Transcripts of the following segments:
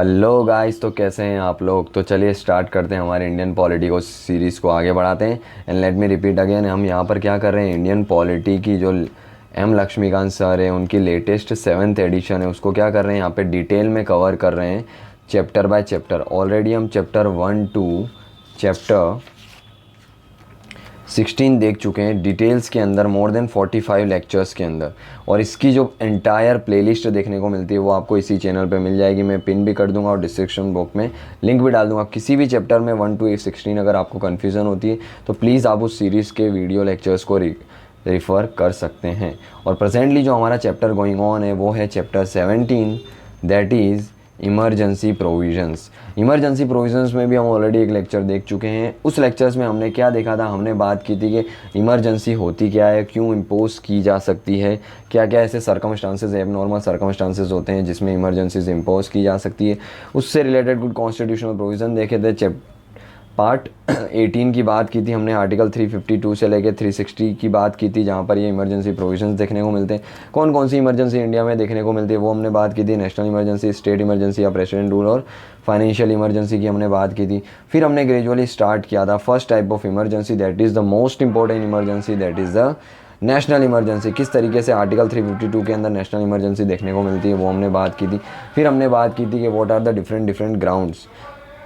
Hello guys, तो कैसे हैं आप लोग। तो चलिए स्टार्ट करते हैं हमारे इंडियन पॉलिटी को सीरीज़ को आगे बढ़ाते हैं। And let me repeat again, हम यहाँ पर क्या कर रहे हैं, इंडियन पॉलिटी की जो एम लक्ष्मीकांत सर है उनकी लेटेस्ट 7th एडिशन है उसको क्या कर रहे हैं यहाँ पे डिटेल में कवर कर रहे हैं, चैप्टर बाय चैप्टर। ऑलरेडी हम चैप्टर 1 to चैप्टर 16 देख चुके हैं डिटेल्स के अंदर, मोर देन 45 लेक्चर्स के अंदर। और इसकी जो एंटायर प्लेलिस्ट देखने को मिलती है वो आपको इसी चैनल पे मिल जाएगी। मैं पिन भी कर दूंगा और डिस्क्रिप्शन बॉक्स में लिंक भी डाल दूंगा। किसी भी चैप्टर में 1 to 16 अगर आपको कन्फ्यूज़न होती है तो प्लीज़ आप उस सीरीज़ के वीडियो लेक्चर्स को रिफ़र कर सकते हैं। और प्रेजेंटली जो हमारा चैप्टर गोइंग ऑन है वो है chapter 17, that is emergency provisions. Emergency provisions में भी हम ऑलरेडी एक लेक्चर देख चुके हैं। उस लेक्चर्स में हमने क्या देखा था, हमने बात की थी कि इमरजेंसी होती क्या है, क्यों इम्पोज की जा सकती है, क्या क्या ऐसे सर्कमस्टांसेस, एबनॉर्मल सर्कमस्टांसेस होते हैं जिसमें इमरजेंसीज इम्पोज की जा सकती है। उससे रिलेटेड कुछ कॉन्स्टिट्यूशनल प्रोविज़न देखे थे। पार्ट 18 की बात की थी हमने, आर्टिकल 352 से लेकर 360 की बात की थी, जहाँ पर ये इमरजेंसी प्रोविजंस देखने को मिलते हैं। कौन कौन सी इमरजेंसी इंडिया में देखने को मिलती है वो हमने बात की थी। नेशनल इमरजेंसी, स्टेट इमरजेंसी या प्रेसिडेंट रूल, और फाइनेंशियल इमरजेंसी की हमने बात की थी। फिर हमने ग्रेजुअली स्टार्ट किया था first type of emergency, that is the most important emergency, that is the national emergency. किस तरीके से आर्टिकल 352 के अंदर नेशनल इमरजेंसी देखने को मिलती है वो हमने बात की थी। फिर हमने बात की थी कि what are the different grounds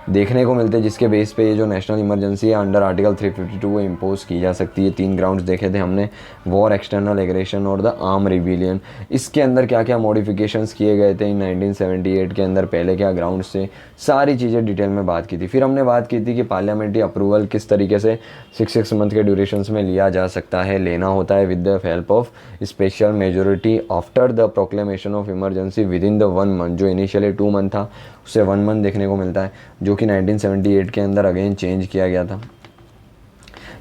देखने को मिलते हैं जिसके बेस पे ये जो नेशनल इमरजेंसी है अंडर आर्टिकल 352 वो इम्पोज की जा सकती है। 3 ग्राउंड्स देखे थे हमने, वॉर, एक्सटर्नल एग्रेशन और द आर्म रिबेलियन। इसके अंदर क्या क्या मॉडिफिकेशंस किए गए थे इन 1978 के अंदर, पहले क्या ग्राउंड्स थे, सारी चीज़ें डिटेल में बात की थी। फिर हमने बात की थी कि पार्लियामेंट्री अप्रूवल किस तरीके से 6 मंथ के ड्यूरेशंस में लिया जा सकता है, लेना होता है with the help of special majority after the proclamation of emergency with in the 1 month. जो इनिशियली 2 मंथ था उससे 1 मंथ देखने को मिलता है, जो कि 1978 के अंदर अगेन चेंज किया गया था।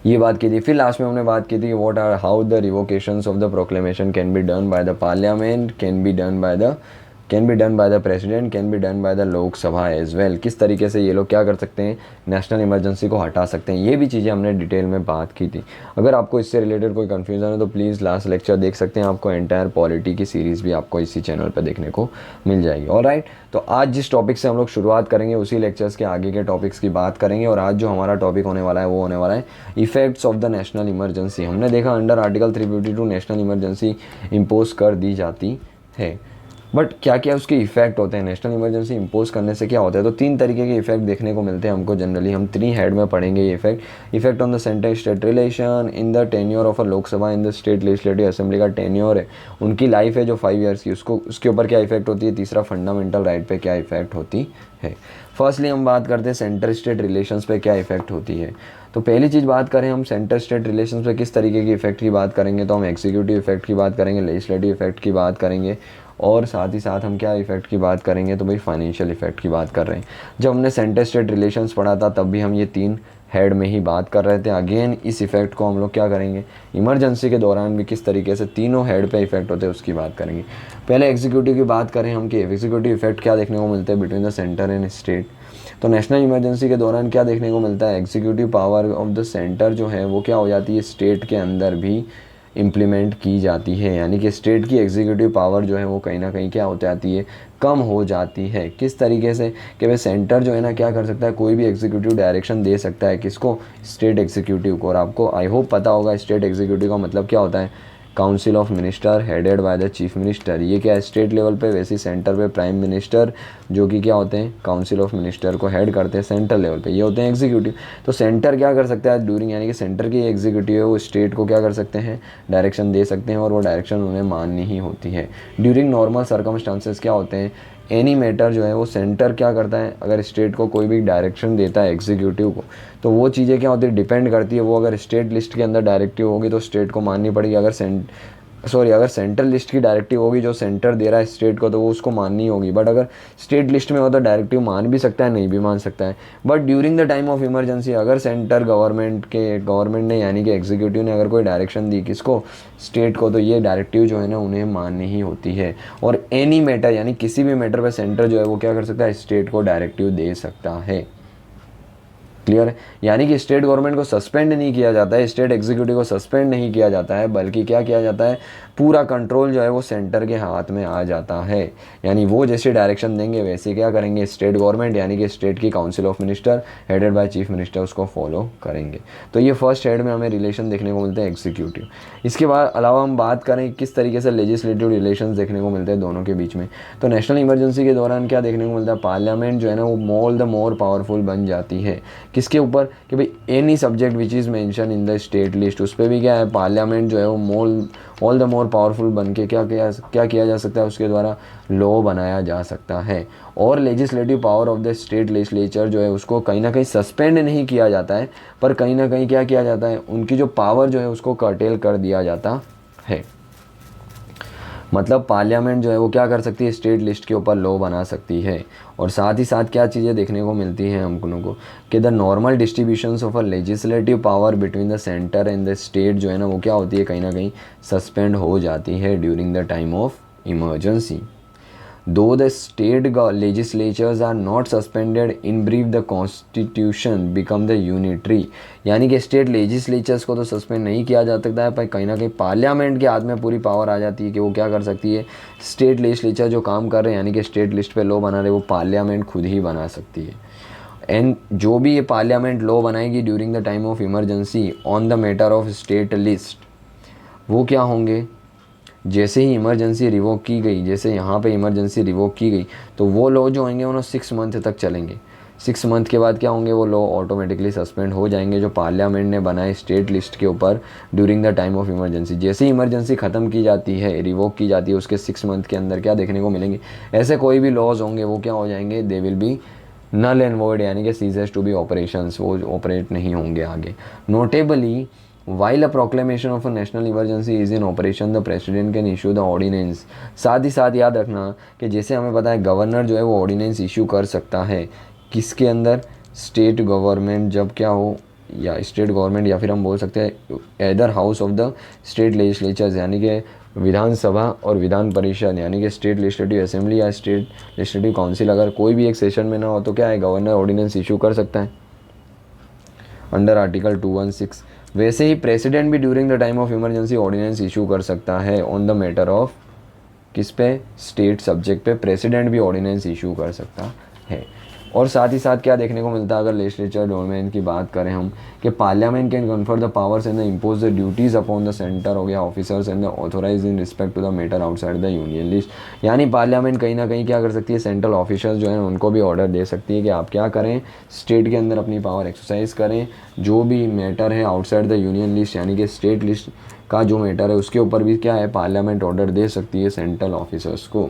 ये बात की थी। फिर लास्ट में हमने बात की थी what are how the revocations of the proclamation can be done by the parliament, can be done by the president, can be done by the Lok Sabha as well. किस तरीके से ये लोग क्या कर सकते हैं, नेशनल इमरजेंसी को हटा सकते हैं। ये भी चीज़ें हमने डिटेल में बात की थी। अगर आपको इससे रिलेटेड कोई कन्फ्यूज़न है तो प्लीज़ लास्ट लेक्चर देख सकते हैं। आपको एंटायर पॉलिटी की सीरीज़ भी आपको इसी चैनल पर देखने को मिल जाएगी। ऑलराइट, तो आज जिस टॉपिक से हम लोग शुरुआत करेंगे उसी लेक्चर्स के आगे के टॉपिक्स की बात करेंगे। और आज जो हमारा टॉपिक होने वाला है वो होने वाला है effects of the national emergency. हमने देखा under article 352 national emergency impose कर दी जाती है, बट क्या क्या उसके इफेक्ट होते हैं, नेशनल इमरजेंसी इंपोज करने से क्या होता है। तो 3 तरीके के इफेक्ट देखने को मिलते हैं हमको जनरली। हम 3 हेड में पढ़ेंगे ये effect on the centre state relation, in the tenure of a Lok Sabha, in the state legislative assembly का टेन्योर है, उनकी लाइफ है जो 5 ईयर्स की, उसको उसके ऊपर क्या इफेक्ट होती है। तीसरा, फंडामेंटल राइट पे क्या इफेक्ट होती है। फर्स्टली हम बात करते हैं सेंटर स्टेट रिलेशंस पे क्या इफेक्ट होती है। तो पहली चीज़ बात करें हम सेंटर स्टेट रिलेशंस पे किस तरीके की इफेक्ट की बात करेंगे, तो हम एग्जीक्यूटिव इफेक्ट की बात करेंगे, लेजिस्लेटिव इफेक्ट की बात करेंगे, और साथ ही साथ हम क्या इफेक्ट की बात करेंगे, तो भाई फाइनेंशियल इफेक्ट की बात कर रहे हैं। जब हमने सेंटर स्टेट रिलेशंस पढ़ा था तब भी हम ये 3 हेड में ही बात कर रहे थे। अगेन इस इफेक्ट को हम लोग क्या करेंगे, इमरजेंसी के दौरान भी किस तरीके से तीनों हेड पे इफेक्ट होते हैं उसकी बात करेंगे। पहले एग्जीक्यूटिव की बात करें हम कि एग्जीक्यूटिव इफेक्ट क्या देखने को मिलते हैं between the centre and state. तो नेशनल इमरजेंसी के दौरान क्या देखने को मिलता है, executive power of the centre जो है वो क्या हो जाती है, स्टेट के अंदर भी इम्प्लीमेंट की जाती है। यानी कि स्टेट की एग्जीक्यूटिव पावर जो है वो कहीं ना कहीं क्या हो जाती है, कम हो जाती है। किस तरीके से कि भाई सेंटर जो है ना क्या कर सकता है, कोई भी एग्जीक्यूटिव डायरेक्शन दे सकता है, किसको, स्टेट एग्जीक्यूटिव को। और आपको आई होप पता होगा स्टेट एग्जीक्यूटिव का मतलब क्या होता है, council of minister headed by the chief minister. ये क्या है स्टेट लेवल पे, वैसे सेंटर पे प्राइम मिनिस्टर जो कि क्या होते हैं, काउंसिल ऑफ मिनिस्टर को हेड करते हैं सेंटर लेवल पे, ये होते हैं एग्जीक्यूटिव। तो सेंटर क्या कर सकता है ड्यूरिंग, यानी कि सेंटर की एग्जीक्यूटिव है वो स्टेट को क्या कर सकते हैं, डायरेक्शन दे सकते हैं, और वो डायरेक्शन उन्हें माननी ही होती है। ड्यूरिंग नॉर्मल सर्कमस्टांसेस क्या होते हैं, एनी मैटर जो है वो सेंटर क्या करता है, अगर स्टेट को कोई भी डायरेक्शन देता है एग्जीक्यूटिव को, तो वो चीज़ें क्या होती है, डिपेंड करती है। वो अगर स्टेट लिस्ट के अंदर डायरेक्टिव होगी तो स्टेट को माननी पड़ेगी। अगर सेंट्रल लिस्ट की डायरेक्टिव होगी जो सेंटर दे रहा है स्टेट को, तो वो उसको माननी होगी। बट अगर स्टेट लिस्ट में हो तो डायरेक्टिव मान भी सकता है, नहीं भी मान सकता है। But during the time of emergency अगर सेंटर गवर्नमेंट ने यानी कि एग्जीक्यूटिव ने अगर कोई डायरेक्शन दी किसको, स्टेट को, तो ये डायरेक्टिव जो है ना उन्हें माननी ही होती है। और एनी मैटर यानी किसी भी मैटर पर सेंटर जो है वो क्या कर सकता है, स्टेट को डायरेक्टिव दे सकता है। क्लियर है। यानी कि स्टेट गवर्नमेंट को सस्पेंड नहीं किया जाता है, स्टेट एग्जीक्यूटिव को सस्पेंड नहीं किया जाता है, बल्कि क्या किया जाता है, पूरा कंट्रोल जो है वो सेंटर के हाथ में आ जाता है। यानी वो जैसे डायरेक्शन देंगे वैसे क्या करेंगे स्टेट गवर्नमेंट यानी कि स्टेट की council of minister headed by chief minister उसको फॉलो करेंगे। तो ये फर्स्ट हेड में हमें रिलेशन देखने को मिलते हैं एग्जीक्यूटिव। इसके बाद अलावा हम बात करें किस तरीके से लेजिस्लेटिव रिलेशन देखने को मिलते हैं दोनों के बीच में, तो नेशनल इमरजेंसी के दौरान क्या देखने को मिलता है, पार्लियामेंट जो है ना वो मोर पावरफुल बन जाती है। किसके ऊपर कि भाई any subject which is mention in the state list, उस पर भी क्या है पार्लियामेंट जो है वो ऑल द मोर पावरफुल बन के क्या किया जा सकता है, उसके द्वारा लॉ बनाया जा सकता है। और legislative power of the state legislature जो है उसको कहीं ना कहीं सस्पेंड नहीं किया जाता है, पर कहीं ना कहीं क्या किया जाता है, उनकी जो पावर जो है उसको कर्टेल कर दिया जाता है। मतलब पार्लियामेंट जो है वो क्या कर सकती है, स्टेट लिस्ट के ऊपर लॉ बना सकती है। और साथ ही साथ क्या चीज़ें देखने को मिलती हैं हम लोगों को कि the normal distributions of a legislative power between the centre and the state जो है ना वो क्या होती है, कहीं ना कहीं सस्पेंड हो जाती है during the time of emergency. Though the state legislatures are not suspended, in brief the constitution become the unitary। यानी कि स्टेट लेजिस्लेचर्स को तो सस्पेंड नहीं किया जा सकता है, पर कहीं ना कहीं पार्लियामेंट के हाथ में पूरी पावर आ जाती है कि वो क्या कर सकती है, स्टेट लेजिस्लेचर जो काम कर रहे हैं यानी कि स्टेट लिस्ट पे लॉ बना रहे वो पार्लियामेंट खुद ही बना सकती है। एंड जो भी ये पार्लियामेंट लॉ बनाएगी during the time of emergency on the matter of state list, वो क्या होंगे, जैसे ही इमरजेंसी रिवोक की गई, जैसे यहाँ पे इमरजेंसी रिवोक की गई तो वो लॉ जो होंगे उन्हें 6 मंथ तक चलेंगे। 6 मंथ के बाद क्या होंगे, वो लॉ ऑटोमेटिकली सस्पेंड हो जाएंगे जो पार्लियामेंट ने बनाए स्टेट लिस्ट के ऊपर during the time of emergency. जैसे ही इमरजेंसी ख़त्म की जाती है, रिवोक की जाती है, उसके 6 मंथ के अंदर क्या देखने को मिलेंगे, ऐसे कोई भी लॉज होंगे वो क्या हो जाएंगे, they will be null and void, यानी कि सीजेस टू बी ऑपरेशंस, वो ऑपरेट नहीं होंगे आगे। Notably While a proclamation of a national emergency is in operation, the president can issue the ordinance। साथ ही साथ याद रखना कि जैसे हमें पता है गवर्नर जो है वो ऑर्डिनेंस इशू कर सकता है किसके अंदर, स्टेट गवर्नमेंट जब क्या हो, या स्टेट गवर्नमेंट या फिर हम बोल सकते हैं either house of the state legislatures यानी कि विधानसभा और विधान परिषद यानी कि स्टेट लेजिस्लेटिव असेंबली या स्टेट लेजिस्लेटिव काउंसिल अगर कोई भी एक सेशन में ना हो तो क्या है, गवर्नर ऑर्डिनेंस इशू कर सकता है अंडर आर्टिकल 216। वैसे ही प्रेसिडेंट भी during the time of emergency ordinance issue कर सकता है ऑन द मैटर ऑफ किस पे, स्टेट सब्जेक्ट पे प्रेसिडेंट भी ऑर्डिनेंस इशू कर सकता है। और साथ ही साथ क्या देखने को मिलता है अगर लेजिस्लेचर डोमेन की बात करें हम कि parliament can confer the powers and the impose the duties upon the centre हो गया officers and the authorise in respect to the matter outside the union list. यानी पार्लियामेंट कहीं ना कहीं क्या कर सकती है, सेंट्रल ऑफिसर्स जो है उनको भी ऑर्डर दे सकती है कि आप क्या करें, स्टेट के अंदर अपनी पावर एक्सरसाइज करें, जो भी मैटर है आउटसाइड द यूनियन लिस्ट यानी कि स्टेट लिस्ट का जो मैटर है उसके ऊपर भी क्या है पार्लियामेंट ऑर्डर दे सकती है सेंट्रल ऑफिसर्स को।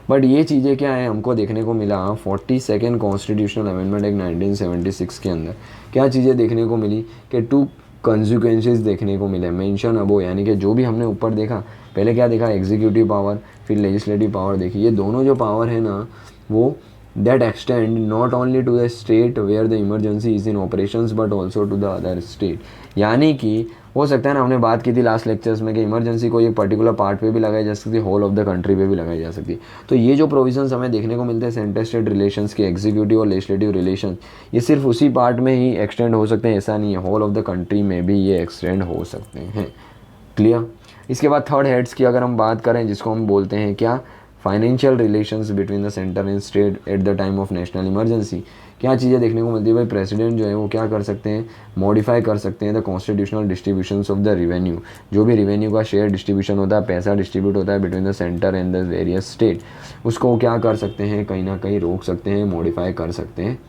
बट ये चीज़ें क्या है हमको देखने को मिला 42nd कॉन्स्टिट्यूशनल अमेंडमेंट एक्ट 1976 के अंदर क्या चीज़ें देखने को मिली कि 2 कंसिक्वेंसेस देखने को मिले मेंशन अबो, यानी कि जो भी हमने ऊपर देखा, पहले क्या देखा एग्जीक्यूटिव पावर फिर लेजिस्लेटिव पावर देखी, ये दोनों जो पावर है ना वो that extend not only to the state where the emergency is in operations but also to the other state। यानी कि हो सकता है ना, हमने बात की थी लास्ट लेक्चर्स में कि इमरजेंसी को एक पर्टिकुलर पार्ट पे भी लगाई जा सकती है, होल ऑफ द कंट्री पे भी लगाई जा सकती है। तो ये जो प्रोविजंस हमें देखने को मिलते हैं सेंटर स्टेट रिलेशंस के, एग्जीक्यूटिव और लेजिस्लेटिव रिलेशन, ये सिर्फ उसी पार्ट में ही एक्सटेंड हो सकते हैं, ऐसा नहीं है, होल ऑफ द कंट्री में भी ये एक्सटेंड हो सकते हैं। क्लियर। इसके बाद थर्ड हेड्स की अगर हम बात करें जिसको हम बोलते हैं क्या, financial relations between the centre and state at the time of national emergency. क्या चीज़ें देखने को मिलती है भाई, प्रेसिडेंट जो है वो क्या कर सकते हैं, मॉडिफाई कर सकते हैं the constitutional distributions of the revenue, जो भी रिवेन्यू का शेयर डिस्ट्रीब्यूशन होता है, पैसा डिस्ट्रीब्यूट होता है between the centre and the various state, उसको क्या कर सकते हैं, कहीं ना कहीं रोक सकते हैं, मॉडिफाई कर सकते हैं।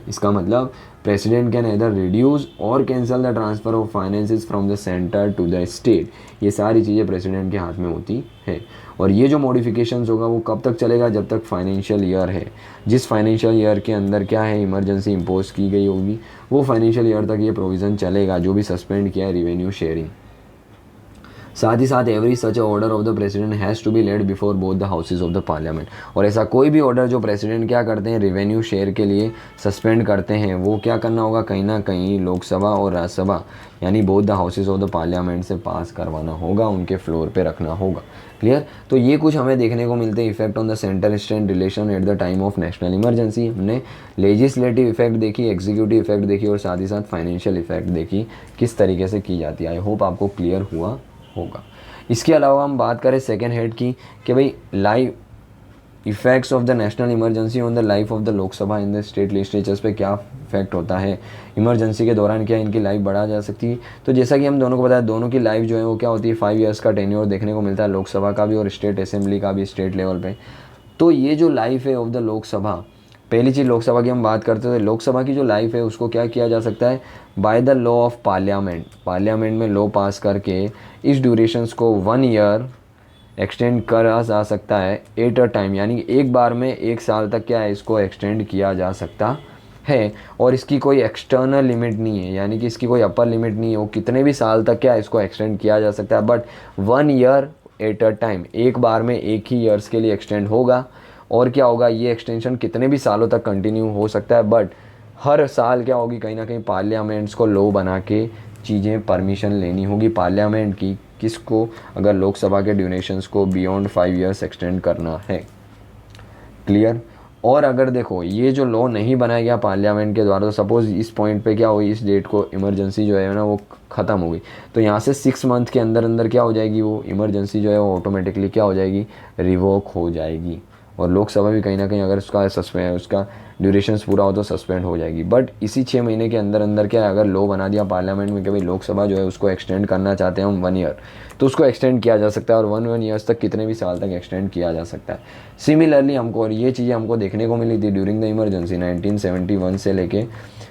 इसका मतलब प्रेसिडेंट कैन either रिड्यूस और cancel the transfer of finances from the centre to the state, ये सारी चीज़ें प्रेसिडेंट के हाथ में होती है। और ये जो मॉडिफिकेशंस होगा वो कब तक चलेगा, जब तक फाइनेंशियल ईयर है, जिस फाइनेंशियल ईयर के अंदर क्या है इमरजेंसी इम्पोज की गई होगी वो फाइनेंशियल ईयर तक ये प्रोविज़न चलेगा, जो भी सस्पेंड किया है रिवेन्यू शेयरिंग। साथ ही साथ every such order of the president has to be laid before both the houses of the parliament. और ऐसा कोई भी ऑर्डर जो प्रेसिडेंट क्या करते हैं रेवेन्यू शेयर के लिए सस्पेंड करते हैं, वो क्या करना होगा, कहीं ना कहीं लोकसभा और राज्यसभा यानी both the houses of the parliament से पास करवाना होगा, उनके फ्लोर पे रखना होगा। क्लियर। तो ये कुछ हमें देखने को मिलते हैं effect on the centre state relation at the time of national emergency. हमने लेजिस्लेटिव इफेक्ट देखी, एग्जीक्यूटिव इफेक्ट देखी और साथ ही साथ फाइनेंशियल इफेक्ट देखी किस तरीके से की जाती है। आई होप आपको क्लियर हुआ होगा। इसके अलावा हम बात करें सेकेंड हेड की कि भाई live effects of the national emergency on the life of the Lok Sabha in the state legislatures पे क्या इफेक्ट होता है, इमरजेंसी के दौरान क्या इनकी लाइफ बढ़ा जा सकती है। तो जैसा कि हम दोनों को बताया, दोनों की लाइफ जो है वो क्या होती है, 5 ईयर्स का टेन्योर देखने को मिलता है, लोकसभा का भी और स्टेट असेंबली का भी स्टेट लेवल पे। तो ये जो लाइफ है ऑफ द लोकसभा, पहली चीज़ लोकसभा की हम बात करते हैं, लोकसभा की जो लाइफ है उसको क्या किया जा सकता है, by the law of parliament, parliament में लॉ पास करके इस ड्यूरेशंस को 1 ईयर एक्सटेंड करा जा सकता है एट अ टाइम, यानी एक बार में 1 साल तक क्या है इसको एक्सटेंड किया जा सकता है। और इसकी कोई एक्सटर्नल लिमिट नहीं है, यानी कि इसकी कोई अपर लिमिट नहीं है, वो कितने भी साल तक क्या है इसको एक्सटेंड किया जा सकता है, but 1 year at a time, एक बार में एक ही ईयर्स के लिए एक्सटेंड होगा। और क्या होगा, ये एक्सटेंशन कितने भी सालों तक कंटिन्यू हो सकता है, बट हर साल क्या होगी, कहीं ना कहीं पार्लियामेंट्स को लॉ बना के चीज़ें परमिशन लेनी होगी पार्लियामेंट की, किसको, अगर लोकसभा के ड्यूरेशंस को बियॉन्ड 5 ईयर्स एक्सटेंड करना है। क्लियर। और अगर देखो ये जो लॉ नहीं बनाया गया पार्लियामेंट के द्वारा, तो सपोज़ इस पॉइंट पे क्या हुई, इस डेट को इमरजेंसी जो है ना वो ख़त्म हो गई, तो यहाँ से 6 मंथ के अंदर अंदर क्या हो जाएगी, वो इमरजेंसी जो है वो ऑटोमेटिकली क्या हो जाएगी, रिवोक हो जाएगी। और लोकसभा भी कहीं ना कहीं अगर उसका ड्यूरेशंस पूरा हो तो सस्पेंड हो जाएगी। बट इसी 6 महीने के अंदर अंदर क्या है, अगर लॉ बना दिया पार्लियामेंट में कि भाई लोकसभा जो है उसको एक्सटेंड करना चाहते हैं हम 1 ईयर, तो उसको एक्सटेंड किया जा सकता है, और 1 ईयर्स तक कितने भी साल तक एक्सटेंड किया जा सकता है। सिमिलरली हमको, और ये चीज़ें हमको देखने को मिली थी ड्यूरिंग द इमरजेंसी 1971 से लेके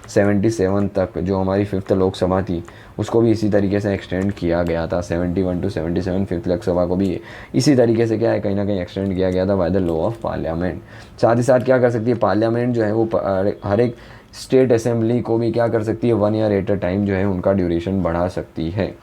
77 तक, जो हमारी 5th लोकसभा थी उसको भी इसी तरीके से एक्सटेंड किया गया था। 71 to 77 5th लोकसभा को भी इसी तरीके से क्या है, कहीं ना कहीं एक्सटेंड किया गया था by the law of parliament. साथ ही साथ क्या कर सकती है पार्लियामेंट जो है वो हर एक स्टेट असेंबली को भी क्या कर सकती है, 1 ईयर एट अ टाइम जो है उनका ड्यूरेशन बढ़ा सकती है।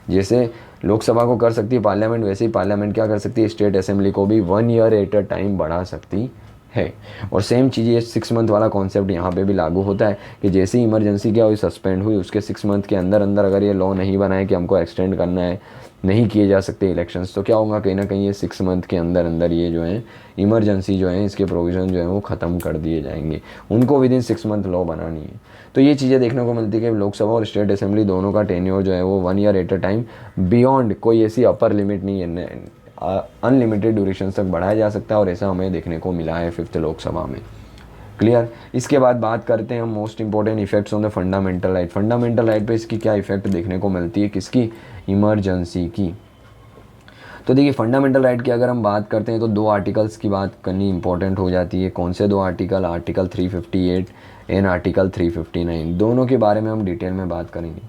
जैसे लोकसभा को कर सकती है पार्लियामेंट, वैसे ही पार्लियामेंट क्या कर सकती है, स्टेट असेंबली को भी 1 ईयर एट अ टाइम बढ़ा सकती है। और सेम चीज़ ये 6 मंथ वाला कॉन्सेप्ट यहाँ पे भी लागू होता है कि जैसे ही इमरजेंसी क्या हुई, सस्पेंड हुई, उसके 6 मंथ के अंदर अंदर अगर ये लॉ नहीं बनाए कि हमको एक्सटेंड करना है, नहीं किए जा सकते इलेक्शंस, तो क्या होगा, कहीं ना कहीं ये 6 मंथ के अंदर अंदर ये जो है इमरजेंसी जो है इसके प्रोविज़न जो है वो ख़त्म कर दिए जाएंगे, उनको विदिन 6 मंथ लॉ बनानी है। तो ये चीज़ें देखने को मिलती है कि लोकसभा और स्टेट असेंबली दोनों का टेन्योर जो है वो 1 year at a time, beyond कोई ऐसी अपर लिमिट नहीं है, अनलिमिटेड ड्यूरेशन तक बढ़ाया जा सकता है, और ऐसा हमें देखने को मिला है 5th लोकसभा में। क्लियर। इसके बाद बात करते हैं हम most important effects on the fundamental right. Fundamental right पे इसकी क्या इफेक्ट देखने को मिलती है, किसकी, इमरजेंसी की। तो देखिए फंडामेंटल राइट की अगर हम बात करते हैं तो 2 आर्टिकल्स की बात करनी इंपॉर्टेंट हो जाती है। कौन से 2 आर्टिकल, आर्टिकल 358 एंड आर्टिकल 359, दोनों के बारे में हम डिटेल में बात करेंगे।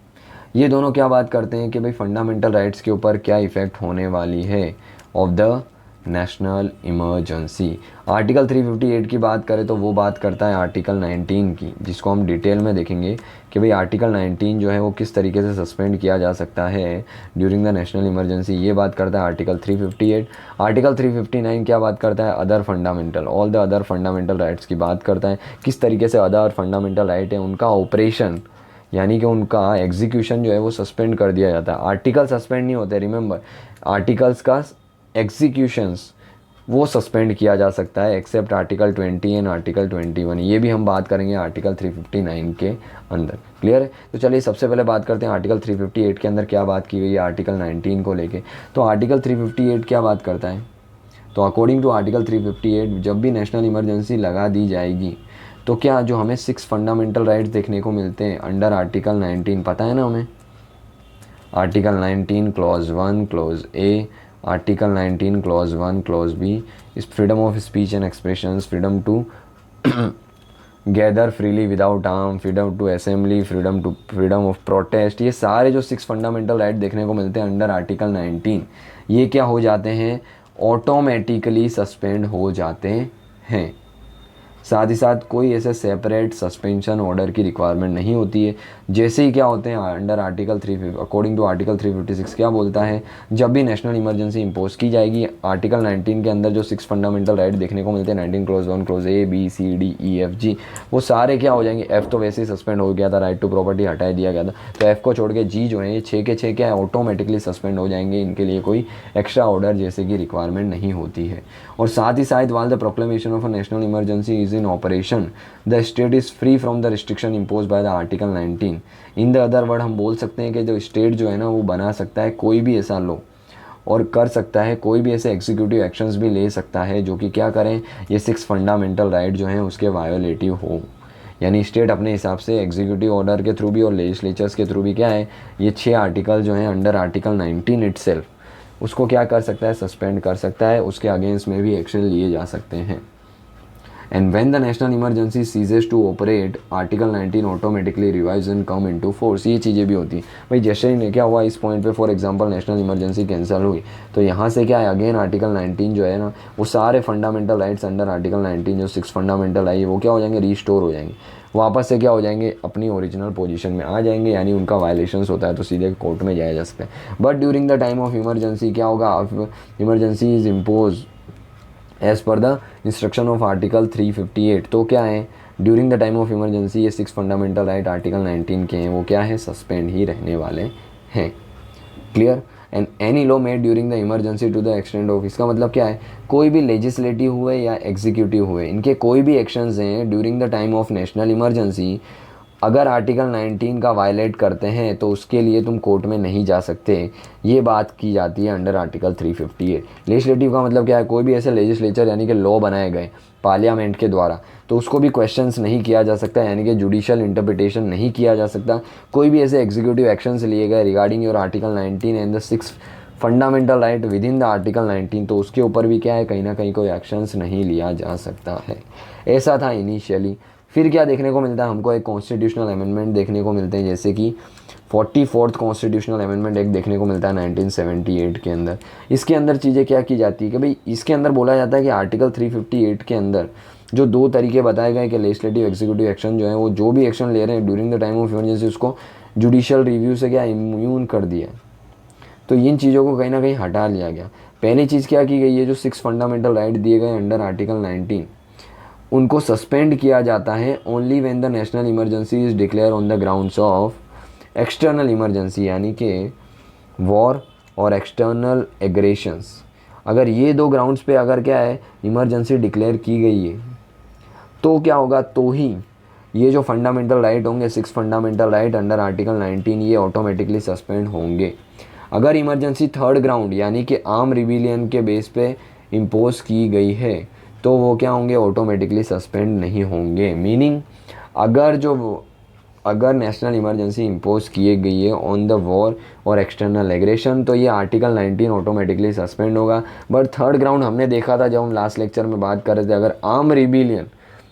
ये दोनों क्या बात करते हैं कि भाई फंडामेंटल राइट्स के ऊपर क्या इफ़ेक्ट होने वाली है of the national emergency. Article 358 की बात करें तो वो बात करता है आर्टिकल 19 की, जिसको हम डिटेल में देखेंगे कि भाई आर्टिकल 19 जो है वो किस तरीके से सस्पेंड किया जा सकता है ड्यूरिंग द नेशनल इमरजेंसी, ये बात करता है आर्टिकल 358। आर्टिकल 359 क्या बात करता है, other fundamental, all the other fundamental rights की बात करता है, किस तरीके से अदर फंडामेंटल राइट है उनका ऑपरेशन, यानी कि उनका एग्जीक्यूशन जो है वो सस्पेंड कर दिया जाता है। आर्टिकल सस्पेंड नहीं होते, रिमेंबर, आर्टिकल्स का एग्जीक्यूशंस वो सस्पेंड किया जा सकता है एक्सेप्ट आर्टिकल 20 एंड आर्टिकल 21, ये भी हम बात करेंगे आर्टिकल 359 के अंदर। क्लियर है। तो चलिए सबसे पहले बात करते हैं आर्टिकल 358 के अंदर क्या बात की गई है आर्टिकल 19 को लेके। तो आर्टिकल 358 क्या बात करता है, तो अकॉर्डिंग टू आर्टिकल 358 जब भी नेशनल इमरजेंसी लगा दी जाएगी तो क्या जो हमें 6 फंडामेंटल राइट्स देखने को मिलते हैं अंडर आर्टिकल 19, पता है ना हमें, article 19 clause 1 clause A, article 19 clause 1 clause B इस freedom of speech and expression, freedom to gather freely without arm, freedom to assembly, freedom of protest, ये सारे जो 6 फंडामेंटल राइट देखने को मिलते हैं अंडर आर्टिकल 19, ये क्या हो जाते हैं, ऑटोमेटिकली सस्पेंड हो जाते हैं। साथ ही साथ कोई ऐसे सेपरेट सस्पेंशन ऑर्डर की रिक्वायरमेंट नहीं होती है। जैसे ही क्या होते हैं under article 3 according to article 356 क्या बोलता है, जब भी नेशनल इमरजेंसी इंपोज की जाएगी, आर्टिकल 19 के अंदर जो 6 फंडामेंटल राइट देखने को मिलते हैं, 19 clause 1 clause A B C D E F G, वो सारे क्या हो जाएंगे, एफ तो वैसे ही सस्पेंड हो गया था, राइट टू प्रॉपर्टी हटा दिया गया था, तो एफ को छोड़ के जी जो है ये 6 के 6 क्या है ऑटोमेटिकली सस्पेंड हो जाएंगे, इनके लिए कोई एक्स्ट्रा ऑर्डर जैसे कि रिक्वायरमेंट नहीं होती है। और साथ ही साथ वाल the proclamation of a national emergency is in operation the state is free from the restriction impose by the article 19। In the other word हम बोल सकते हैं कि जो स्टेट जो है ना वो बना सकता है कोई भी ऐसा लॉ और कर सकता है कोई भी ऐसे एग्जीक्यूटिव एक्शंस भी ले सकता है जो कि क्या करें, ये 6 फंडामेंटल राइट जो हैं उसके वायोलेटिव हो। यानी स्टेट अपने हिसाब से एग्जीक्यूटिव ऑर्डर के थ्रू भी और लेजिस्लेचर्स के थ्रू भी क्या है, ये 6 आर्टिकल जो हैं अंडर आर्टिकल 19 इटसेल्फ उसको क्या कर सकता है, सस्पेंड कर सकता है, उसके अगेंस्ट में भी एक्शन लिए जा सकते हैं। And when the national emergency ceases to operate article 19 automatically revise and come into force, ये चीज़ें भी होती हैं भाई। जैसे ही क्या हुआ इस पॉइंट पे, for example national emergency cancel हुई, तो यहाँ से क्या है अगेन आर्टिकल 19 जो है ना वो सारे फंडामेंटल राइट्स अंडर आर्टिकल 19 जो 6 फंडामेंटल आई वो क्या हो जाएंगे, रीस्टोर हो जाएंगे, वापस से क्या हो जाएंगे, अपनी ओरिजिनल पोजीशन में आ जाएंगे। यानी उनका वायलेशंस होता है तो सीधे कोर्ट में जाया जा सकता है। But during the time of emergency क्या होगा, emergency is impose as per the instruction of article 358, तो क्या है during the time of emergency ये 6 फंडामेंटल राइट आर्टिकल 19 के हैं वो क्या है, सस्पेंड ही रहने वाले हैं। Clear. And any law made during the emergency to the extent of, इसका मतलब क्या है, कोई भी लेजिस्लेटिव हुए या एग्जीक्यूटिव हुए, इनके कोई भी एक्शंस हैं during the time of national emergency, अगर आर्टिकल 19 का वायलेट करते हैं तो उसके लिए तुम कोर्ट में नहीं जा सकते। ये बात की जाती है अंडर आर्टिकल 358। लेजिस्लेटिव का मतलब क्या है, कोई भी ऐसे लेजिस्लेचर यानी कि लॉ बनाए गए पार्लियामेंट के द्वारा तो उसको भी क्वेश्चंस नहीं किया जा सकता, यानी कि जुडिशियल इंटरप्रिटेशन नहीं किया जा सकता। कोई भी ऐसे एग्जीक्यूटिव एक्शंस लिए गए regarding your article 19 and the 6 fundamental right with in the article 19, तो उसके ऊपर भी क्या है, कहीं ना कहीं कोई एक्शंस नहीं लिया जा सकता है। ऐसा था इनिशियली। फिर क्या देखने को मिलता है हमको, एक कॉन्स्टिट्यूशनल अमेंडमेंट देखने को मिलते हैं, जैसे कि 44th कॉन्स्टिट्यूशनल अमेंडमेंट एक देखने को मिलता है 1978 के अंदर। इसके अंदर चीज़ें क्या की जाती है कि भाई इसके अंदर बोला जाता है कि आर्टिकल 358 के अंदर जो 2 तरीके बताए गए कि लेजिस्लेटिव एग्जीक्यूटिव एक्शन जो है वो जो भी एक्शन ले रहे हैं during the time of emergency उसको जुडिशियल रिव्यू से क्या इम्यून कर दिया। तो इन चीज़ों को कहीं ना कहीं हटा लिया गया। पहली चीज़ क्या की गई है, जो 6 फंडामेंटल राइट दिए गए अंडर आर्टिकल 19 उनको सस्पेंड किया जाता है only when the national emergency is declare on the grounds of external emergency, यानी कि वॉर और एक्सटर्नल एग्रेशंस। अगर ये 2 ग्राउंड्स पे अगर क्या है इमरजेंसी डिक्लेयर की गई है तो क्या होगा, तो ही ये जो फंडामेंटल राइट होंगे 6 फंडामेंटल राइट अंडर आर्टिकल 19 ये ऑटोमेटिकली सस्पेंड होंगे। अगर इमरजेंसी 3rd ग्राउंड यानी कि आर्म रिबिलियन के बेस पे इम्पोज की गई है तो वो क्या होंगे, ऑटोमेटिकली सस्पेंड नहीं होंगे। मीनिंग अगर नेशनल इमरजेंसी इम्पोज किए गई है ऑन द वॉर और एक्सटर्नल एग्रेशन तो ये आर्टिकल 19 ऑटोमेटिकली सस्पेंड होगा। बट 3rd ग्राउंड हमने देखा था जब हम लास्ट लेक्चर में बात कर रहे थे, अगर आर्म रिबिलियन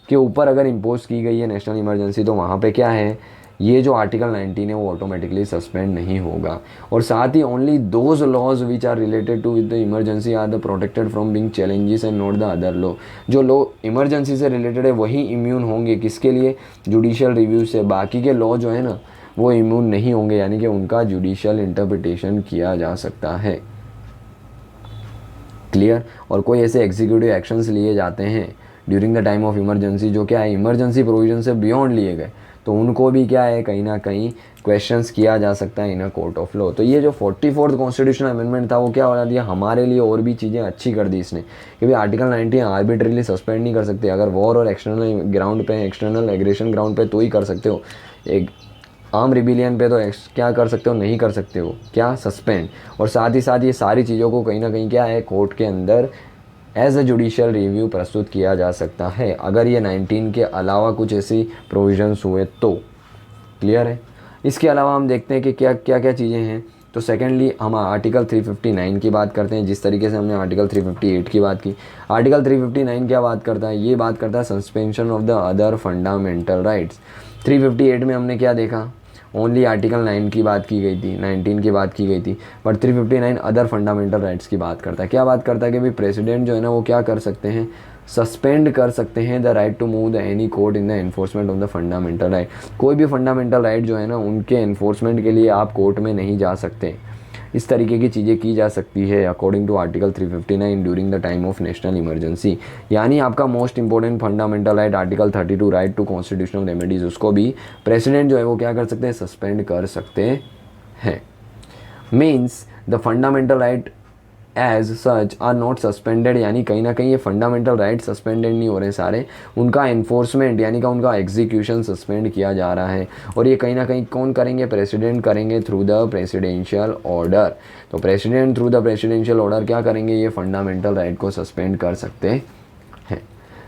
के ऊपर अगर इम्पोज की गई है नेशनल इमरजेंसी तो वहाँ पे क्या है, ये जो आर्टिकल 19 है वो ऑटोमेटिकली सस्पेंड नहीं होगा। और साथ ही only those laws which are related to with the emergency are the protected from being challenges and not the other law. जो लॉ इमरजेंसी से रिलेटेड है वही इम्यून होंगे, किसके लिए, जुडिशियल रिव्यू से। बाकी के लॉ जो है ना वो इम्यून नहीं होंगे, यानी कि उनका जुडिशियल इंटरप्रिटेशन किया जा सकता है। क्लियर। और कोई ऐसे एग्जीक्यूटिव एक्शंस लिए जाते हैं during the time of emergency जो क्या है इमरजेंसी प्रोविजन से बियॉन्ड लिए गए तो उनको भी क्या है कहीं ना कहीं क्वेश्चंस किया जा सकता है इन अ कोर्ट ऑफ लॉ। तो ये जो 44th कॉन्स्टिट्यूशनल अमेंडमेंट था वो क्या बना दिया हमारे लिए, और भी चीज़ें अच्छी कर दी इसने कि भाई आर्टिकल 19 आर्बिट्रेरली सस्पेंड नहीं कर सकते। अगर वॉर और एक्सटर्नल ग्राउंड पे, एक्सटर्नल एग्रेशन ग्राउंड पे तो ही कर सकते हो, एक आर्म रिबिलियन पे तो क्या कर सकते हो, नहीं कर सकते हो, क्या, सस्पेंड। और साथ ही साथ ये सारी चीज़ों को कहीं ना कहीं क्या है कोर्ट के अंदर एज अ जुडिशियल रिव्यू प्रस्तुत किया जा सकता है अगर ये 19 के अलावा कुछ ऐसी प्रोविजंस हुए तो। क्लियर है। इसके अलावा हम देखते हैं कि क्या क्या क्या चीज़ें हैं। तो सेकेंडली हम आर्टिकल 359 की बात करते हैं, जिस तरीके से हमने आर्टिकल 358 की बात की। आर्टिकल 359 क्या बात करता है, ये बात करता है suspension of the other fundamental rights. 358 में हमने क्या देखा, ओनली आर्टिकल 9 की बात की गई थी, 19 की बात की गई थी, बट 359 अदर फंडामेंटल राइट्स की बात करता है। क्या बात करता है कि भाई प्रेसिडेंट जो है ना वो क्या कर सकते हैं, सस्पेंड कर सकते हैं the right to move the any court in the enforcement of the fundamental right. कोई भी फंडामेंटल राइट जो है ना, उनके एनफोर्समेंट के लिए आप कोर्ट में नहीं जा सकते। इस तरीके की चीज़ें की जा सकती है according to article 359 during the time of national emergency. यानी आपका most important fundamental right article 32 right to constitutional remedies, उसको भी प्रेसिडेंट जो है वो क्या कर सकते हैं, सस्पेंड कर सकते हैं। Means the fundamental right as such are not suspended, यानी कहीं ना कहीं ये फंडामेंटल राइट सस्पेंडेड नहीं हो रहे सारे, उनका एनफोर्समेंट यानी कि उनका एग्जीक्यूशन सस्पेंड किया जा रहा है। और ये कहीं ना कहीं कौन करेंगे, प्रेसिडेंट करेंगे थ्रू द प्रेसिडेंशियल ऑर्डर। तो president through the presidential order क्या करेंगे, ये फंडामेंटल राइट को सस्पेंड कर सकते हैं।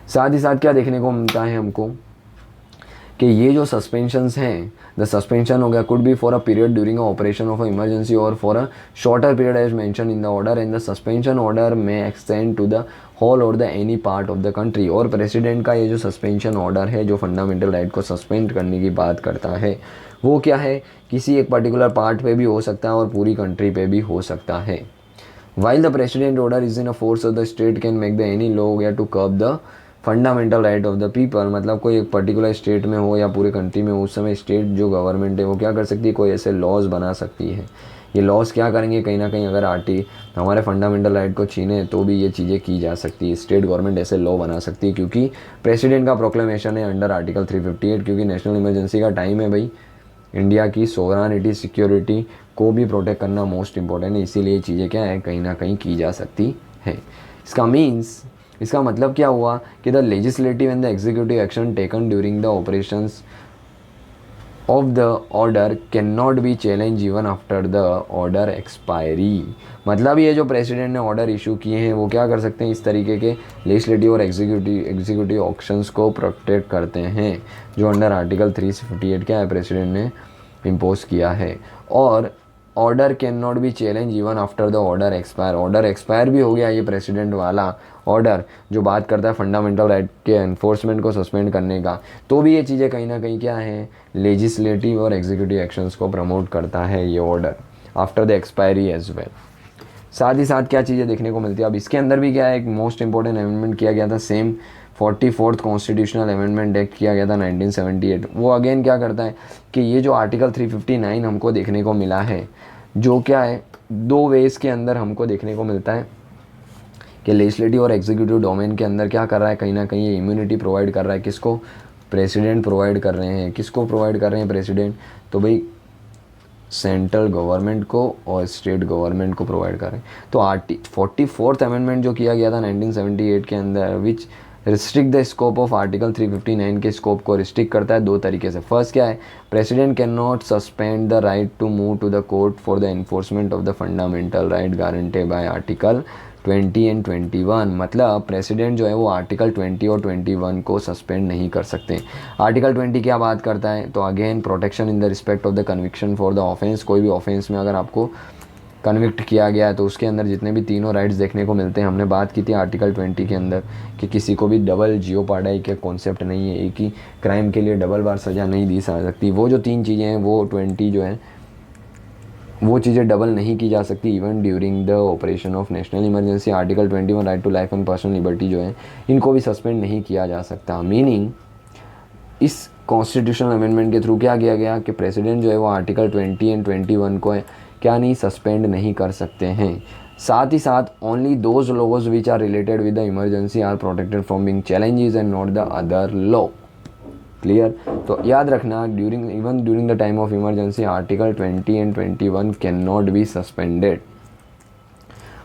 साथ ही साथ क्या देखने को मिलता है हमको कि ये जो सस्पेंशंस हैं, द सस्पेंशन हो गया could be for a period during a operation of a emergency और for a shorter period as mention in the order, and the suspension order में एक्सटेंड टू द होल और the any part of the country. और president का ये जो suspension order है जो fundamental right को सस्पेंड करने की बात करता है, वो क्या है, किसी एक पर्टिकुलर पार्ट पे भी हो सकता है और पूरी कंट्री पे भी हो सकता है। While the president order is in a force of the state can make the any law या to curb the fundamental right of the people, मतलब कोई एक पर्टिकुलर स्टेट में हो या पूरी कंट्री में हो, उस समय स्टेट जो गवर्नमेंट है वो क्या कर सकती है, कोई ऐसे लॉज बना सकती है। ये लॉज क्या करेंगे, कहीं ना कहीं अगर हमारे फंडामेंटल राइट को छीने तो भी ये चीज़ें की जा सकती है। स्टेट गवर्नमेंट ऐसे लॉ बना सकती है क्योंकि प्रेसिडेंट का प्रोक्लेमेशन है अंडर आर्टिकल 358, क्योंकि नेशनल इमरजेंसी का टाइम है भाई, इंडिया की सोवरेनिटी सिक्योरिटी को भी प्रोटेक्ट करना मोस्ट इंपॉर्टेंट है, इसीलिए ये चीज़ें क्या है, कहीं ना कहीं की जा सकती है। इसका मतलब क्या हुआ कि the legislative and the executive action taken during the operations of the order can not be challenge even after the order expiry. मतलब ये जो प्रेसिडेंट ने ऑर्डर इशू किए हैं वो क्या कर सकते हैं, इस तरीके के लेजिस्लेटिव और एग्जीक्यूटिव ऑप्शंस को प्रोटेक्ट करते हैं जो अंडर आर्टिकल 358 क्या है, प्रेसिडेंट ने इम्पोज किया है। और order can not be challenge even after the order expire, order expire भी हो गया ये प्रेसिडेंट वाला ऑर्डर जो बात करता है फंडामेंटल राइट के एनफोर्समेंट को सस्पेंड करने का, तो भी ये चीज़ें कहीं ना कहीं क्या है, लेजिस्लेटिव और एग्जीक्यूटिव एक्शंस को प्रमोट करता है ये order after the expiry as well. साथ ही साथ क्या चीज़ें देखने को मिलती है, अब इसके अंदर भी क्या है, एक मोस्ट इंपॉर्टेंट अमेंडमेंट किया गया था, same 44th constitutional amendment act किया गया था 1978। वो अगेन क्या करता है कि ये जो आर्टिकल 359 हमको देखने को मिला है, जो क्या है, दो वेज के अंदर हमको देखने को मिलता है कि लेजिस्लेटिव और एग्जीक्यूटिव डोमेन के अंदर क्या कर रहा है, कहीं ना कहीं ये इम्यूनिटी प्रोवाइड कर रहा है, किसको, प्रेसिडेंट प्रोवाइड कर रहे हैं। किसको प्रोवाइड कर रहे हैं प्रेसिडेंट, तो भाई सेंट्रल गवर्नमेंट को और स्टेट गवर्नमेंट को प्रोवाइड कर रहे हैं। तो 44th अमेंडमेंट जो किया गया था 1978 के अंदर, which restrict the scope of article 359 के स्कोप को रिस्ट्रिक्ट करता है दो तरीके से। फर्स्ट क्या है, president cannot suspend the right to move to the court for the enforcement of the fundamental right guaranteed by article 20 and 21। मतलब प्रेसिडेंट जो है वो आर्टिकल 20 और 21 को सस्पेंड नहीं कर सकते। आर्टिकल 20 क्या बात करता है, तो again protection in the respect of the conviction for the offence. कोई भी ऑफेंस में अगर आपको कन्विक्ट किया गया है तो उसके अंदर जितने भी तीनों राइट्स देखने को मिलते हैं, हमने बात की थी आर्टिकल 20 के अंदर कि किसी को भी डबल जियोपार्डाई के कॉन्सेप्ट नहीं है, एक ही क्राइम के लिए डबल बार सज़ा नहीं दी जा सकती। वो जो तीन चीज़ें हैं वो 20 जो है वो चीज़ें डबल नहीं की जा सकती even during the operation of national emergency. Article 21 right to life and personal liberty जो है इनको भी सस्पेंड नहीं किया जा सकता। मीनिंग इस कॉन्स्टिट्यूशनल अमेंडमेंट के थ्रू क्या किया गया कि प्रेसिडेंट जो है वो आर्टिकल 20 एंड 21 को क्या नहीं सस्पेंड नहीं कर सकते हैं। साथ ही साथ only those laws which are related with the emergency are protected from being challenges and not the other law. Clear, तो याद रखना during the time of emergency article 20 and 21 cannot be suspended.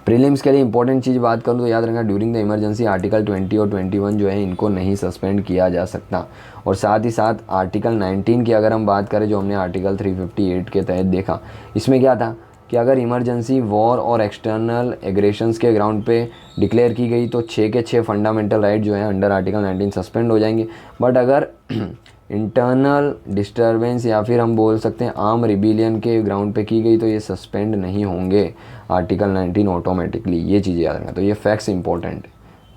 Prelims के लिए important चीज़ बात करूँ तो याद रखना ड्यूरिंग द इमरजेंसी आर्टिकल 20 और 21 जो है इनको नहीं सस्पेंड किया जा सकता। और साथ ही साथ आर्टिकल 19 की अगर हम बात करें जो हमने आर्टिकल 358 के तहत देखा, इसमें क्या था कि अगर इमरजेंसी वॉर और एक्सटर्नल एग्रेशंस के ग्राउंड पे डिक्लेयर की गई तो 6 के 6 फंडामेंटल राइट जो है अंडर आर्टिकल 19 सस्पेंड हो जाएंगे। बट अगर इंटरनल डिस्टर्बेंस या फिर हम बोल सकते हैं आर्म रिबेलियन के ग्राउंड पे की गई तो ये सस्पेंड नहीं होंगे आर्टिकल 19 ऑटोमेटिकली। ये चीज़ें याद रखना, तो ये फैक्ट्स इंपॉर्टेंट है।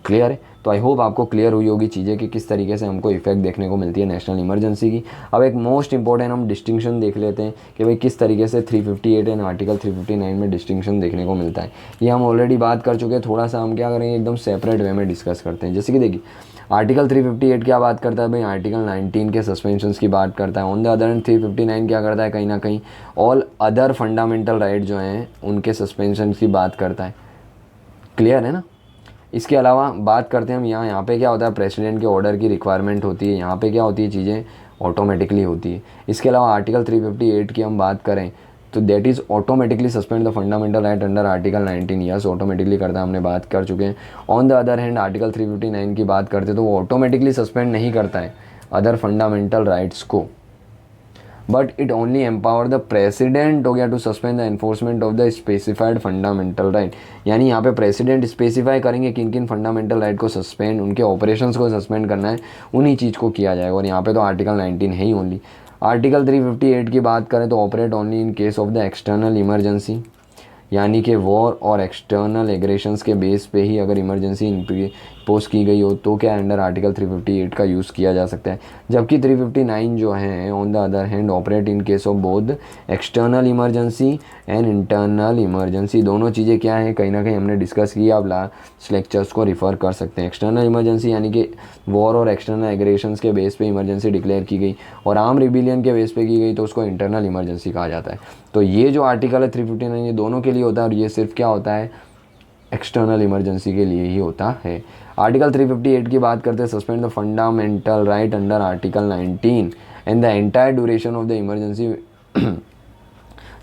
क्लियर है, तो आई होप आपको क्लियर हुई होगी चीज़ें कि किस तरीके से हमको इफेक्ट देखने को मिलती है नेशनल इमरजेंसी की। अब एक मोस्ट इंपॉर्टेंट हम डिस्टिंक्शन देख लेते हैं कि भाई किस तरीके से 358 एंड आर्टिकल 359 में डिस्टिंक्शन देखने को मिलता है। ये हम ऑलरेडी बात कर चुके हैं, थोड़ा सा हम क्या करेंगे एकदम सेपरेट वे में डिस्कस करते हैं। जैसे कि देखिए आर्टिकल 358 क्या बात करता है भाई, आर्टिकल 19 के सस्पेंशंस की बात करता है। ऑन द अदर हैंड 359 क्या करता है, कहीं ना कहीं ऑल अदर फंडामेंटल राइट जो हैं उनके सस्पेंशन की बात करता है। क्लियर है ना। इसके अलावा बात करते हैं हम यहाँ पे क्या होता है, प्रेसिडेंट के ऑर्डर की रिक्वायरमेंट होती है, यहाँ पे क्या होती है, चीज़ें ऑटोमेटिकली होती है। इसके अलावा आर्टिकल 358 की हम बात करें तो that is automatically suspend the fundamental right under article 19। Yes automatically करता है, हमने बात कर चुके हैं। On the other hand article 359 की बात करते तो वो ऑटोमेटिकली सस्पेंड नहीं करता है अदर फंडामेंटल राइट्स को, but it only empower the president हो गया to suspend the enforcement of the specified fundamental right. यानी यहाँ पे प्रेसिडेंट स्पेसिफाई करेंगे किन किन फंडामेंटल राइट को सस्पेंड, उनके ऑपरेशंस को सस्पेंड करना है, उन्हीं चीज़ को किया जाएगा। और यहाँ पे तो आर्टिकल 19 है ही ओनली। आर्टिकल 358 की बात करें तो operate only in case of the external emergency, यानी कि वॉर और एक्सटर्नल एग्रेशंस के बेस पे ही अगर इमरजेंसी इम्पोज की गई हो तो क्या अंडर आर्टिकल 358 का यूज़ किया जा सकता है। जबकि 359 जो है on the other hand operate in case of both external emergency and internal emergency. दोनों चीज़ें क्या हैं, कहीं ना कहीं हमने डिस्कस किया, आप लास्ट लेक्चर्स को रिफ़र कर सकते हैं। एक्सटर्नल इमरजेंसी यानी कि वॉर और एक्सटर्नल एग्रेशंस के बेस पे इमरजेंसी डिक्लेयर की गई, और आर्म रिबिलियन के बेस पे की गई तो उसको इंटरनल इमरजेंसी कहा जाता है। तो ये जो आर्टिकल है 359 ये दोनों के लिए होता है, और ये सिर्फ क्या होता है, एक्सटर्नल इमरजेंसी के लिए ही होता है। आर्टिकल 358 की बात करते हैं, suspend the fundamental right under article 19 and the entire duration of the emergency.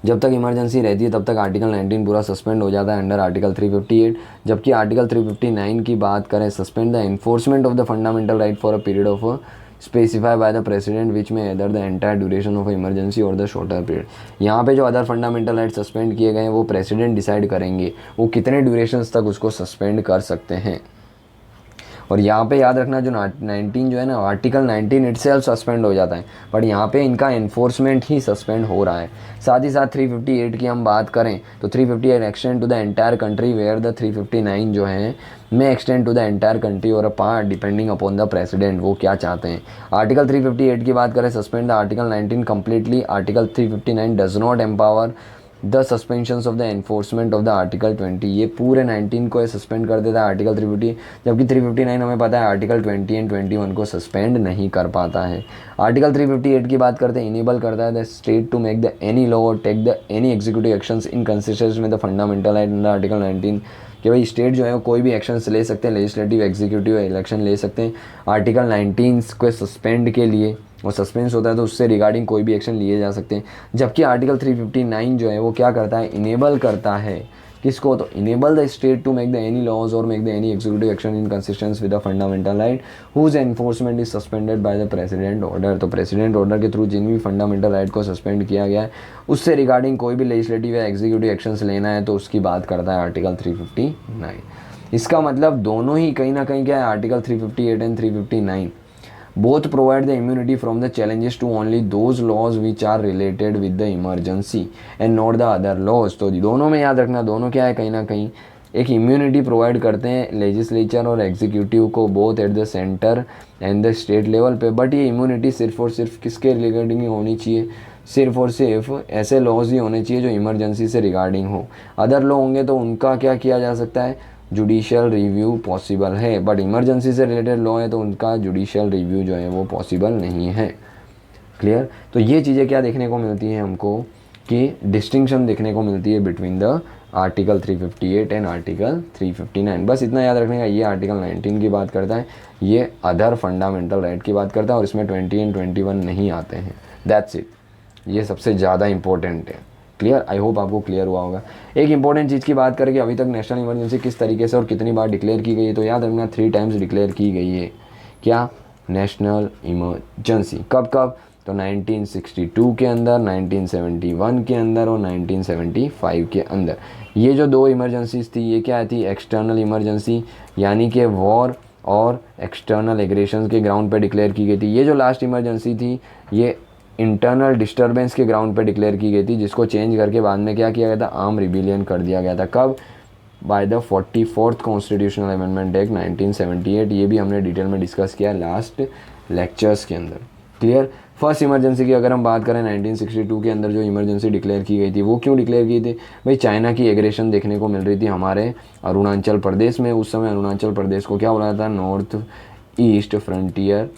जब तक इमरजेंसी रहती है तब तक आर्टिकल 19 पूरा सस्पेंड हो जाता है अंडर आर्टिकल 358। जबकि आर्टिकल 359 की बात करें, suspend the enforcement of the fundamental right for a period of specify by the president which में other the entire duration of emergency और द शॉर्टर पीरियड। यहाँ पे जो अदर फंडामेंटल राइट सस्पेंड किए गए हैं वो प्रेसिडेंट डिसाइड करेंगे वो कितने ड्यूरेशंस तक उसको सस्पेंड कर सकते हैं। और यहाँ पे याद रखना जो 19 जो है ना, आर्टिकल 19 इटसेल्फ सस्पेंड हो जाता है, बट यहाँ पे इनका एनफोर्समेंट ही सस्पेंड हो रहा है। साथ ही साथ 358 की हम बात करें तो 358 extend to the entire country where the 359 जो है में extend to the entire country और a part depending upon the president, वो क्या चाहते हैं। आर्टिकल 358 की बात करें, suspend the article 19 completely. Article 359 does not empower the suspensions of the enforcement of the article 20। ये पूरे 19 को सस्पेंड कर देता है आर्टिकल 350, जबकि 359 हमें पता है आर्टिकल 20 एंड 21 को सस्पेंड नहीं कर पाता है। आर्टिकल 358 की बात करते हैं, इनेबल करता है the state to make the any law और take the any executive actions in consistence में the fundamental right under article 19। कि भाई स्टेट जो है कोई भी एक्शंस ले सकते हैं, लेजिस्लेटिव एग्जीक्यूटिव इलेक्शन ले सकते हैं आर्टिकल 19 को सस्पेंड के लिए, और सस्पेंस होता है तो उससे रिगार्डिंग कोई भी एक्शन लिए जा सकते हैं। जबकि आर्टिकल 359 जो है वो क्या करता है, इनेबल करता है किसको, तो enable the state to make the any laws और make the any executive action in consistence with the fundamental right whose enforcement is suspended by the president order. तो प्रेसिडेंट ऑर्डर के थ्रू जिन भी fundamental right को suspend किया गया है उससे रिगार्डिंग कोई भी लेजिस्लेटिव या एग्जीक्यूटिव एक्शंस लेना है तो उसकी बात करता है आर्टिकल 359। इसका मतलब दोनों ही कहीं ना कहीं क्या है, article 358 and 359 both provide the immunity from the challenges to only those laws which are related with the emergency and not the other laws। तो दोनों में याद रखना, दोनों क्या है, कहीं ना कहीं एक इम्यूनिटी प्रोवाइड करते हैं लेजिस्लेचर और एग्जीक्यूटिव को both at the centre and the state level पे। बट ये इम्यूनिटी सिर्फ और सिर्फ किसके रिगार्डिंग ही होनी चाहिए, सिर्फ और सिर्फ ऐसे लॉज ही होने चाहिए जो इमरजेंसी से रिगार्डिंग हो। अदर लॉ होंगे तो उनका क्या किया जा सकता है, जुडिशियल रिव्यू पॉसिबल है, बट इमरजेंसी से रिलेटेड लॉ है तो उनका जुडिशियल रिव्यू जो है वो पॉसिबल नहीं है। क्लियर। तो ये चीज़ें क्या देखने को मिलती हैं हमको कि डिस्टिंक्शन देखने को मिलती है between the article 358 and article 359। बस इतना याद रखने का, ये आर्टिकल 19 की बात करता है, ये अदर फंडामेंटल राइट की बात करता है, और इसमें 20 एंड 21 नहीं आते हैं। दैट्स इट, ये सबसे ज़्यादा इंपॉर्टेंट है। क्लियर, आई होप आपको क्लियर हुआ होगा। एक इंपॉर्टेंट चीज़ की बात करें कि अभी तक नेशनल इमरजेंसी किस तरीके से और कितनी बार डिक्लेयर की गई है, तो याद रखना 3 टाइम्स डिक्लेयर की गई है। क्या, नेशनल इमरजेंसी कब कब, तो 1962 के अंदर, 1971 के अंदर और 1975 के अंदर। ये जो 2 इमरजेंसीज थी ये क्या थी, एक्सटर्नल इमरजेंसी यानी कि वॉर और एक्सटर्नल एग्रेशन के ग्राउंड पे डिक्लेयर की गई थी। ये जो लास्ट इमरजेंसी थी ये इंटरनल डिस्टर्बेंस के ग्राउंड पे डिक्लेयर की गई थी, जिसको चेंज करके बाद में क्या किया गया था, आर्म रिबिलियन कर दिया गया था। कब, by the 44th constitutional amendment act 1978। ये भी हमने डिटेल में डिस्कस किया लास्ट लेक्चर्स के अंदर। क्लियर। फर्स्ट इमरजेंसी की अगर हम बात करें 1962 के अंदर जो इमरजेंसी डिक्लेयर की गई थी वो क्यों डिक्लेयर की थी भाई, चाइना की एग्रेशन देखने को मिल रही थी हमारे अरुणाचल प्रदेश में। उस समय अरुणाचल प्रदेश को क्या बोला जाता था, नॉर्थ ईस्ट फ्रंटियर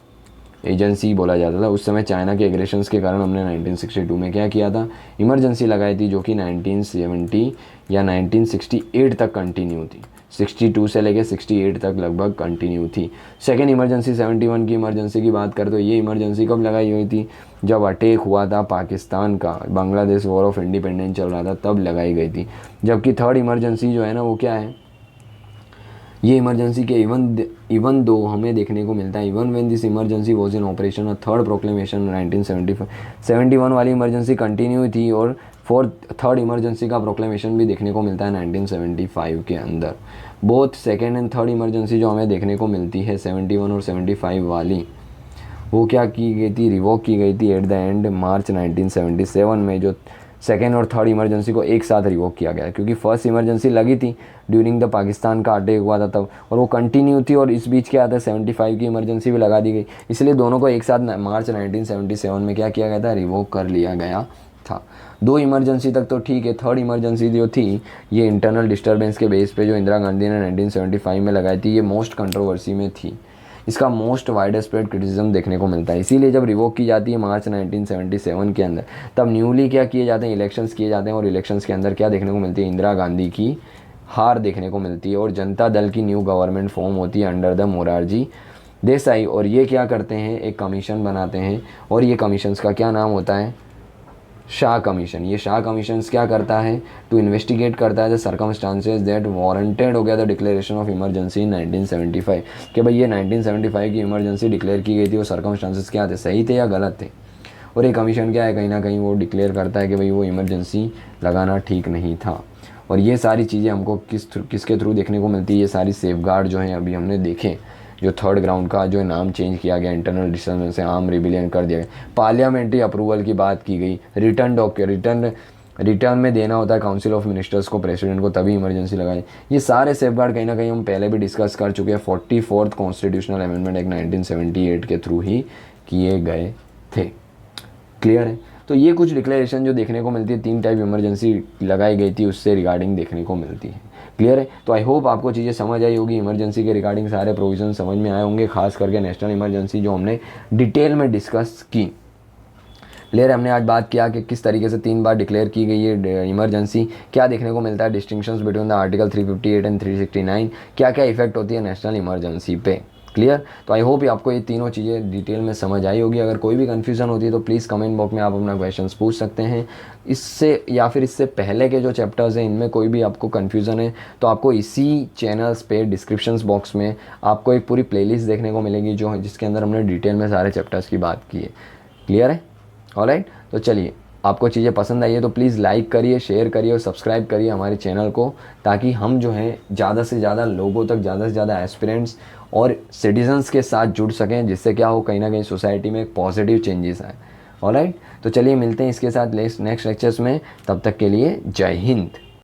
एजेंसी बोला जाता था। उस समय चाइना के एग्रेशंस के कारण हमने 1962 में क्या किया था, इमरजेंसी लगाई थी, जो कि 1970 या 1968 तक कंटिन्यू थी। 62 से लेके 68 तक लगभग कंटिन्यू थी। सेकेंड इमरजेंसी 71 की इमरजेंसी की बात करें तो ये इमरजेंसी कब लगाई हुई थी, जब अटैक हुआ था पाकिस्तान का, बांग्लादेश वॉर ऑफ इंडिपेंडेंस चल रहा था तब लगाई गई थी। जबकि थर्ड इमरजेंसी जो है ना वो क्या है, ये इमरजेंसी के इवन दो हमें देखने को मिलता है, even when this emergency was in operation, और थर्ड प्रोक्लेमेशन 1975 71 वाली इमरजेंसी कंटिन्यू थी, और थर्ड इमरजेंसी का प्रोक्लेमेशन भी देखने को मिलता है 1975 के अंदर। Both second and third emergency जो हमें देखने को मिलती है 71 और 75 वाली, वो क्या की गई थी, रिवोक की गई थी एट द एंड मार्च 1977 में। जो सेकेंड और थर्ड इमरजेंसी को एक साथ रिवोक किया गया, क्योंकि फर्स्ट इमरजेंसी लगी थी ड्यूरिंग द पाकिस्तान का अटैक हुआ था तब, और वो कंटिन्यू थी, और इस बीच क्या था 75 की इमरजेंसी भी लगा दी गई, इसलिए दोनों को एक साथ मार्च 1977 में क्या किया गया था, रिवोक कर लिया गया था। दो इमरजेंसी तक तो ठीक है, थर्ड इमरजेंसी जो थी ये इंटरनल डिस्टर्बेंस के बेस पे जो इंदिरा गांधी ने 1975 में लगाई थी, ये मोस्ट कंट्रोवर्सी में थी। इसका मोस्ट वाइड स्प्रेड क्रिटिसिज्म देखने को मिलता है, इसीलिए जब रिवोक की जाती है मार्च 1977 के अंदर, तब न्यूली क्या किए जाते हैं, इलेक्शंस किए जाते हैं, और इलेक्शंस के अंदर क्या देखने को मिलती है, इंदिरा गांधी की हार देखने को मिलती है, और जनता दल की न्यू गवर्नमेंट फॉर्म होती है अंडर द मोरारजी देसाई। और ये क्या करते हैं, एक कमीशन बनाते हैं, और ये कमीशंस का क्या नाम होता है, शाह कमीशन। ये शाह कमीशन क्या करता है, टू इन्वेस्टिगेट करता है द सर्कमस्टांसेस दैट वारंटेड हो गया the declaration of emergency in 1975, कि भाई ये 1975 की इमरजेंसी डिक्लेयर की गई थी, वो सर्कमस्टांसेस क्या थे, सही थे या गलत थे। और ये कमीशन क्या है, कहीं ना कहीं वो डिक्लेयर करता है कि भाई वो इमरजेंसी लगाना ठीक नहीं था। और ये सारी चीज़ें हमको किसके थ्रू देखने को मिलती है, ये सारी सेफगार्ड जो हैं अभी हमने देखे, जो थर्ड ग्राउंड का जो नाम चेंज किया गया, इंटरनल डिस्टर्बेंस से आर्म रिबिलियन कर दिया गया, पार्लियामेंट्री अप्रूवल की बात की गई, रिटर्न में देना होता है काउंसिल ऑफ मिनिस्टर्स को, प्रेसिडेंट को, तभी इमरजेंसी लगाई। ये सारे सेफगार्ड कहीं ना कहीं हम पहले भी डिस्कस कर चुके हैं, 44th कॉन्स्टिट्यूशनल अमेंडमेंट एक्ट 1978 के थ्रू ही किए गए थे। क्लियर है। तो ये कुछ डिक्लेरेशन जो देखने को मिलती है, 3 टाइप इमरजेंसी लगाई गई थी उससे रिगार्डिंग देखने को मिलती है। क्लियर है। तो आई होप आपको चीज़ें समझ आई होगी, इमरजेंसी के रिगार्डिंग सारे प्रोविजन समझ में आए होंगे, खास करके नेशनल इमरजेंसी जो हमने डिटेल में डिस्कस की। क्लियर है। हमने आज बात किया कि किस तरीके से 3 बार डिक्लेयर की गई है इमरजेंसी, क्या देखने को मिलता है distinctions between the article 358 and 369, क्या क्या इफेक्ट होती है नेशनल इमरजेंसी पे। क्लियर। तो आई होप आपको ये तीनों चीज़ें डिटेल में समझ आई होगी। अगर कोई भी कन्फ्यूज़न होती है तो प्लीज़ कमेंट बॉक्स में आप अपना क्वेश्चंस पूछ सकते हैं। इससे या फिर इससे पहले के जो चैप्टर्स हैं इनमें कोई भी आपको कन्फ्यूज़न है तो आपको इसी चैनल्स पे डिस्क्रिप्शंस बॉक्स में आपको एक पूरी प्लेलिस्ट देखने को मिलेगी जो जिसके अंदर हमने डिटेल में सारे चैप्टर्स की बात की है। क्लियर है। ऑलराइट। तो चलिए, आपको चीज़ें पसंद आई है तो प्लीज़ लाइक करिए, शेयर करिए और सब्सक्राइब करिए हमारे चैनल को, ताकि हम जो है ज़्यादा से ज़्यादा लोगों तक, ज़्यादा से ज़्यादा एस्पिरेंट्स और सिटीजन्स के साथ जुड़ सकें, जिससे क्या हो कहीं ना कहीं सोसाइटी में एक पॉजिटिव चेंजेस आए। ऑलराइट। तो चलिए मिलते हैं इसके साथ नेक्स्ट लेक्चर्स में, तब तक के लिए जय हिंद।